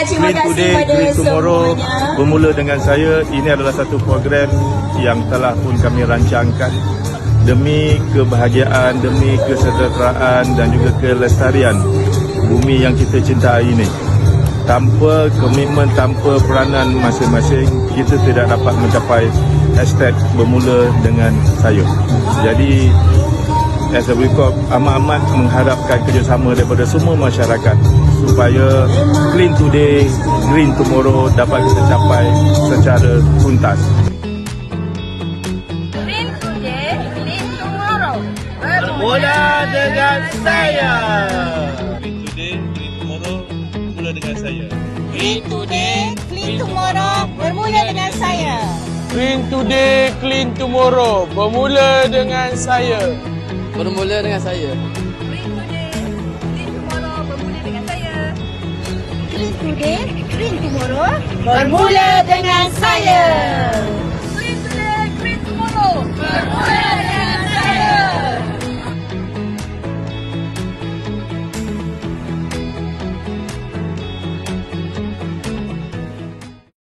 Clean Today, Green Tomorrow bermula dengan saya. Ini adalah satu program yang telah pun kami rancangkan demi kebahagiaan, demi kesejahteraan dan juga kelestarian bumi yang kita cintai ini. Tanpa komitmen, tanpa peranan masing-masing, kita tidak dapat mencapai hashtag bermula dengan saya. Jadi as a Weekop amat-amat mengharapkan kerjasama daripada semua masyarakat supaya Clean Today, Green Tomorrow dapat kita capai secara tuntas. Clean Today, Clean Tomorrow. Bermula dengan saya. Clean Today, Green Tomorrow bermula dengan saya. Clean Today, Clean Tomorrow bermula dengan saya. Clean Today, Clean Tomorrow bermula dengan saya. Bermula dengan saya. Clean Today, Clean Tomorrow bermula dengan saya. Clean Today, Clean Tomorrow bermula dengan saya.